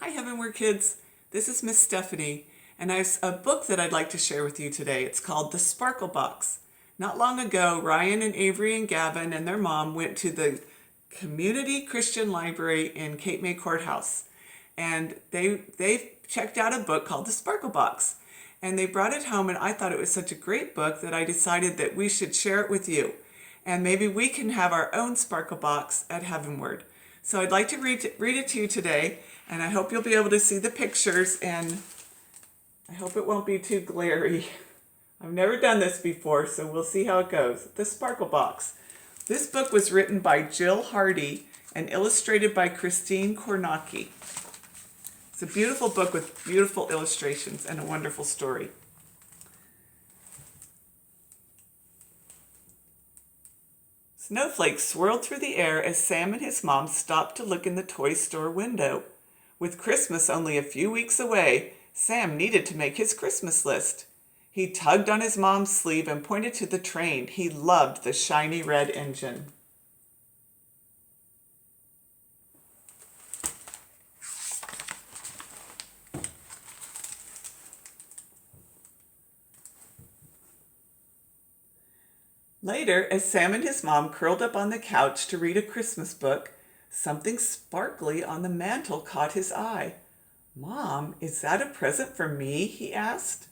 Hi, Heavenward Kids. This is Miss Stephanie, and I have a book that I'd like to share with you today. It's called The Sparkle Box. Not long ago, Ryan and Avery and Gavin and their mom went to the Community Christian Library in Cape May Courthouse, and they checked out a book called The Sparkle Box, and they brought it home, and I thought it was such a great book that I decided that we should share it with you, and maybe we can have our own Sparkle Box at Heavenward. So I'd like to read it to you today, and I hope you'll be able to see the pictures, and I hope it won't be too glary. I've never done this before, so we'll see how it goes. The Sparkle Box. This book was written by Jill Hardy and illustrated by Christine Kornacki. It's a beautiful book with beautiful illustrations and a wonderful story. Snowflakes swirled through the air as Sam and his mom stopped to look in the toy store window. With Christmas only a few weeks away, Sam needed to make his Christmas list. He tugged on his mom's sleeve and pointed to the train. He loved the shiny red engine. Later, as Sam and his mom curled up on the couch to read a Christmas book, something sparkly on the mantel caught his eye. "Mom, is that a present for me?" he asked.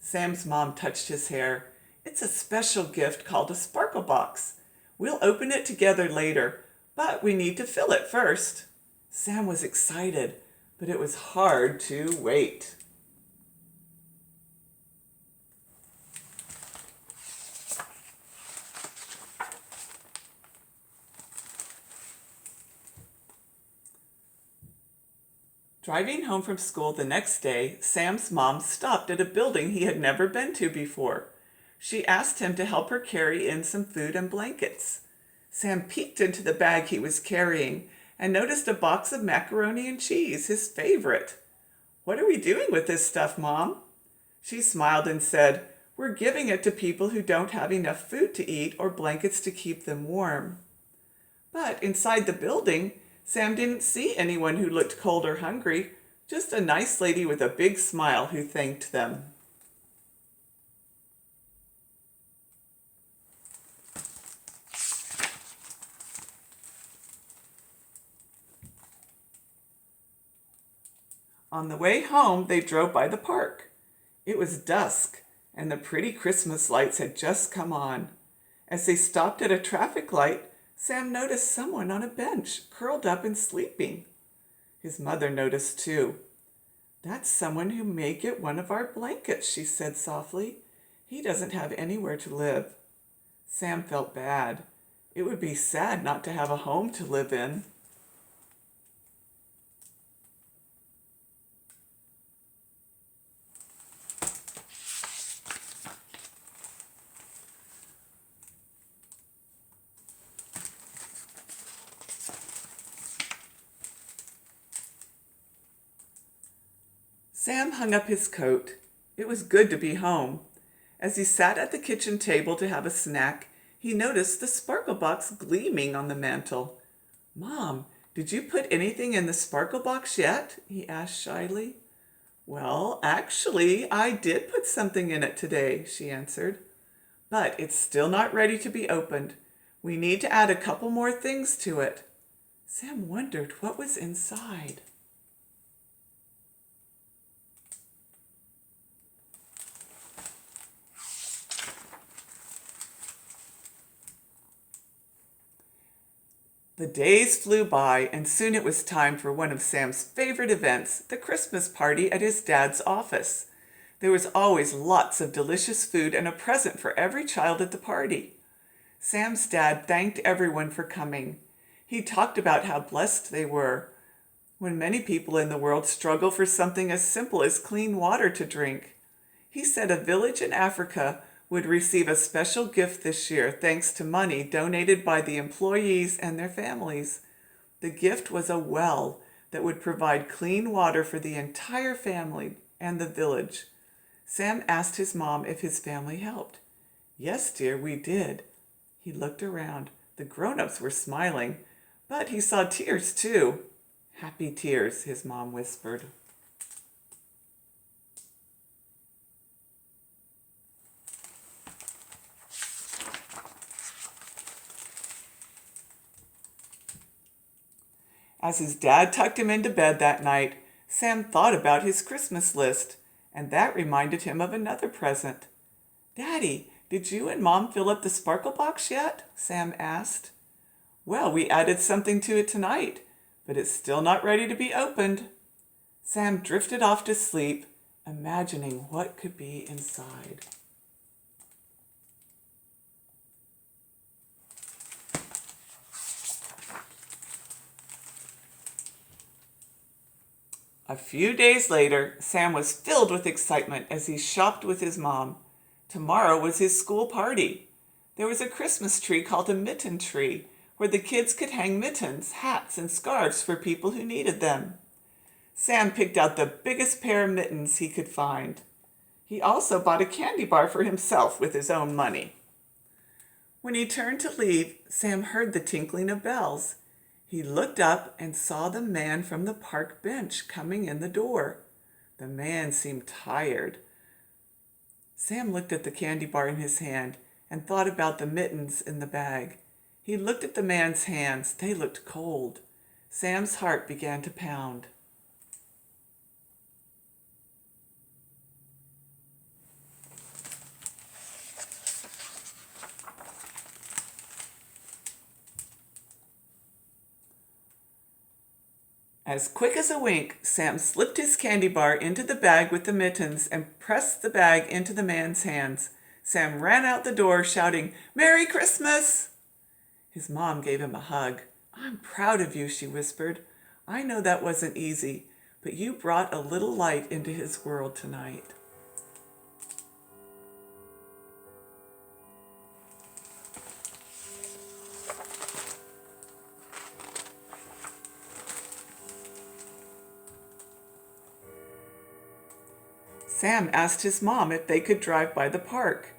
Sam's mom touched his hair. "It's a special gift called a Sparkle Box. We'll open it together later, but we need to fill it first." Sam was excited, but it was hard to wait. Driving home from school the next day, Sam's mom stopped at a building he had never been to before. She asked him to help her carry in some food and blankets. Sam peeked into the bag he was carrying and noticed a box of macaroni and cheese, his favorite. "What are we doing with this stuff, Mom?" She smiled and said, "We're giving it to people who don't have enough food to eat or blankets to keep them warm." But inside the building, Sam didn't see anyone who looked cold or hungry, just a nice lady with a big smile who thanked them. On the way home, they drove by the park. It was dusk, and the pretty Christmas lights had just come on. As they stopped at a traffic light, Sam noticed someone on a bench, curled up and sleeping. His mother noticed too. "That's someone who may get one of our blankets," she said softly. "He doesn't have anywhere to live." Sam felt bad. It would be sad not to have a home to live in. Sam hung up his coat. It was good to be home. As he sat at the kitchen table to have a snack, he noticed the Sparkle Box gleaming on the mantel. "Mom, did you put anything in the Sparkle Box yet?" he asked shyly. "Well, actually, I did put something in it today," she answered. "But it's still not ready to be opened. We need to add a couple more things to it." Sam wondered what was inside. The days flew by, and soon it was time for one of Sam's favorite events, the Christmas party at his dad's office. There was always lots of delicious food and a present for every child at the party. Sam's dad thanked everyone for coming. He talked about how blessed they were, when many people in the world struggle for something as simple as clean water to drink. He said a village in Africa would receive a special gift this year thanks to money donated by the employees and their families. The gift was a well that would provide clean water for the entire family and the village. Sam asked his mom if his family helped. "Yes, dear, we did." He looked around. The grown-ups were smiling, but he saw tears too. Happy tears, his mom whispered. As his dad tucked him into bed that night, Sam thought about his Christmas list, and that reminded him of another present. "Daddy, did you and Mom fill up the sparkle box yet?" Sam asked. "Well, we added something to it tonight, but it's still not ready to be opened." Sam drifted off to sleep, imagining what could be inside. A few days later, Sam was filled with excitement as he shopped with his mom. Tomorrow was his school party. There was a Christmas tree called a mitten tree, where the kids could hang mittens, hats, and scarves for people who needed them. Sam picked out the biggest pair of mittens he could find. He also bought a candy bar for himself with his own money. When he turned to leave, Sam heard the tinkling of bells. He looked up and saw the man from the park bench coming in the door. The man seemed tired. Sam looked at the candy bar in his hand and thought about the mittens in the bag. He looked at the man's hands. They looked cold. Sam's heart began to pound. As quick as a wink, Sam slipped his candy bar into the bag with the mittens and pressed the bag into the man's hands. Sam ran out the door shouting, "Merry Christmas!" His mom gave him a hug. "I'm proud of you," she whispered. "I know that wasn't easy, but you brought a little light into his world tonight." Sam asked his mom if they could drive by the park.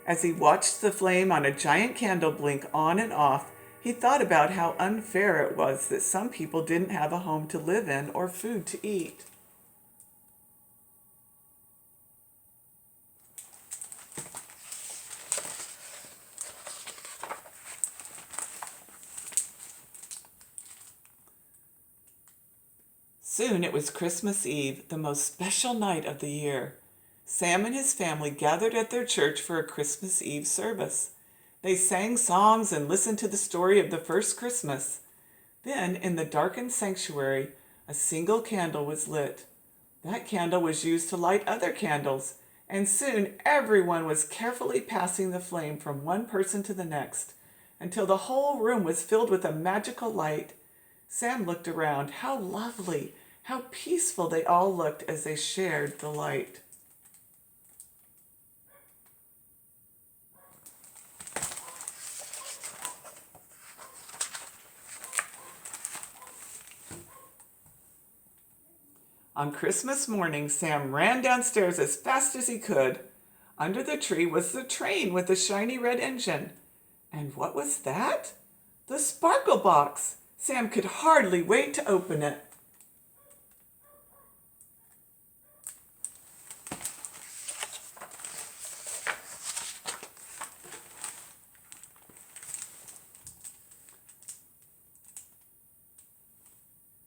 As he watched the flame on a giant candle blink on and off, he thought about how unfair it was that some people didn't have a home to live in or food to eat. Soon it was Christmas Eve, the most special night of the year. Sam and his family gathered at their church for a Christmas Eve service. They sang songs and listened to the story of the first Christmas. Then, in the darkened sanctuary, a single candle was lit. That candle was used to light other candles, and soon everyone was carefully passing the flame from one person to the next, until the whole room was filled with a magical light. Sam looked around. How lovely, how peaceful they all looked as they shared the light. On Christmas morning, Sam ran downstairs as fast as he could. Under the tree was the train with the shiny red engine. And what was that? The sparkle box! Sam could hardly wait to open it.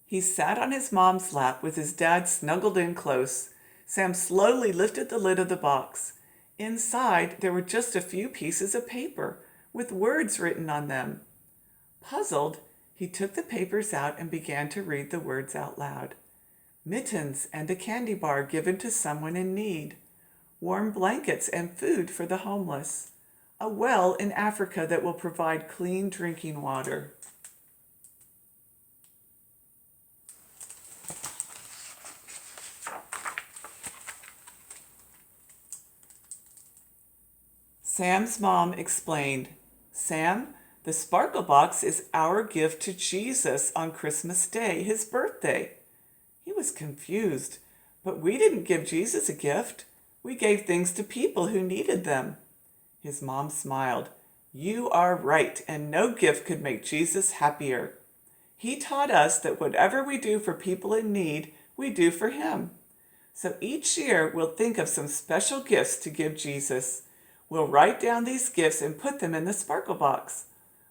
He sat on his mom's lap with his dad snuggled in close. Sam slowly lifted the lid of the box. Inside, there were just a few pieces of paper with words written on them. Puzzled, he took the papers out and began to read the words out loud. Mittens and a candy bar given to someone in need. Warm blankets and food for the homeless. A well in Africa that will provide clean drinking water. Sam's mom explained, "Sam, the sparkle box is our gift to Jesus on Christmas Day, his birthday." He was confused, but we didn't give Jesus a gift. We gave things to people who needed them. His mom smiled. "You are right, and no gift could make Jesus happier." He taught us that whatever we do for people in need, we do for Him. So each year we'll think of some special gifts to give Jesus. We'll write down these gifts and put them in the Sparkle Box.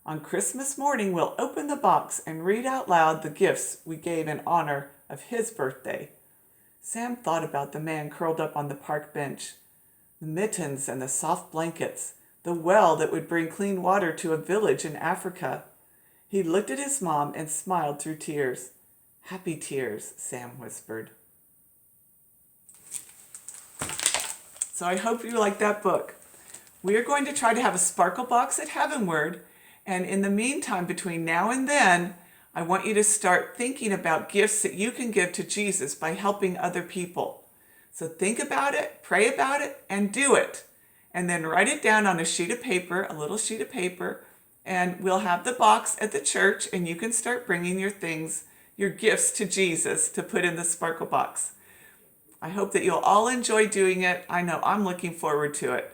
On Christmas morning, we'll open the box and read out loud the gifts we gave in honor of His birthday. Sam thought about the man curled up on the park bench, the mittens and the soft blankets, the well that would bring clean water to a village in Africa. He looked at his mom and smiled through tears. Happy tears, Sam whispered. So I hope you like that book. We are going to try to have a Sparkle Box at Heavenward, and in the meantime, between now and then, I want you to start thinking about gifts that you can give to Jesus by helping other people. So think about it, pray about it, and do it. And then write it down on a sheet of paper, a little sheet of paper, and we'll have the box at the church, and you can start bringing your things, your gifts to Jesus to put in the Sparkle Box. I hope that you'll all enjoy doing it. I know I'm looking forward to it.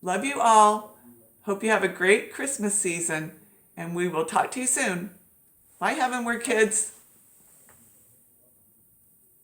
Love you all. Hope you have a great Christmas season, and we will talk to you soon. Bye, Heavenward kids.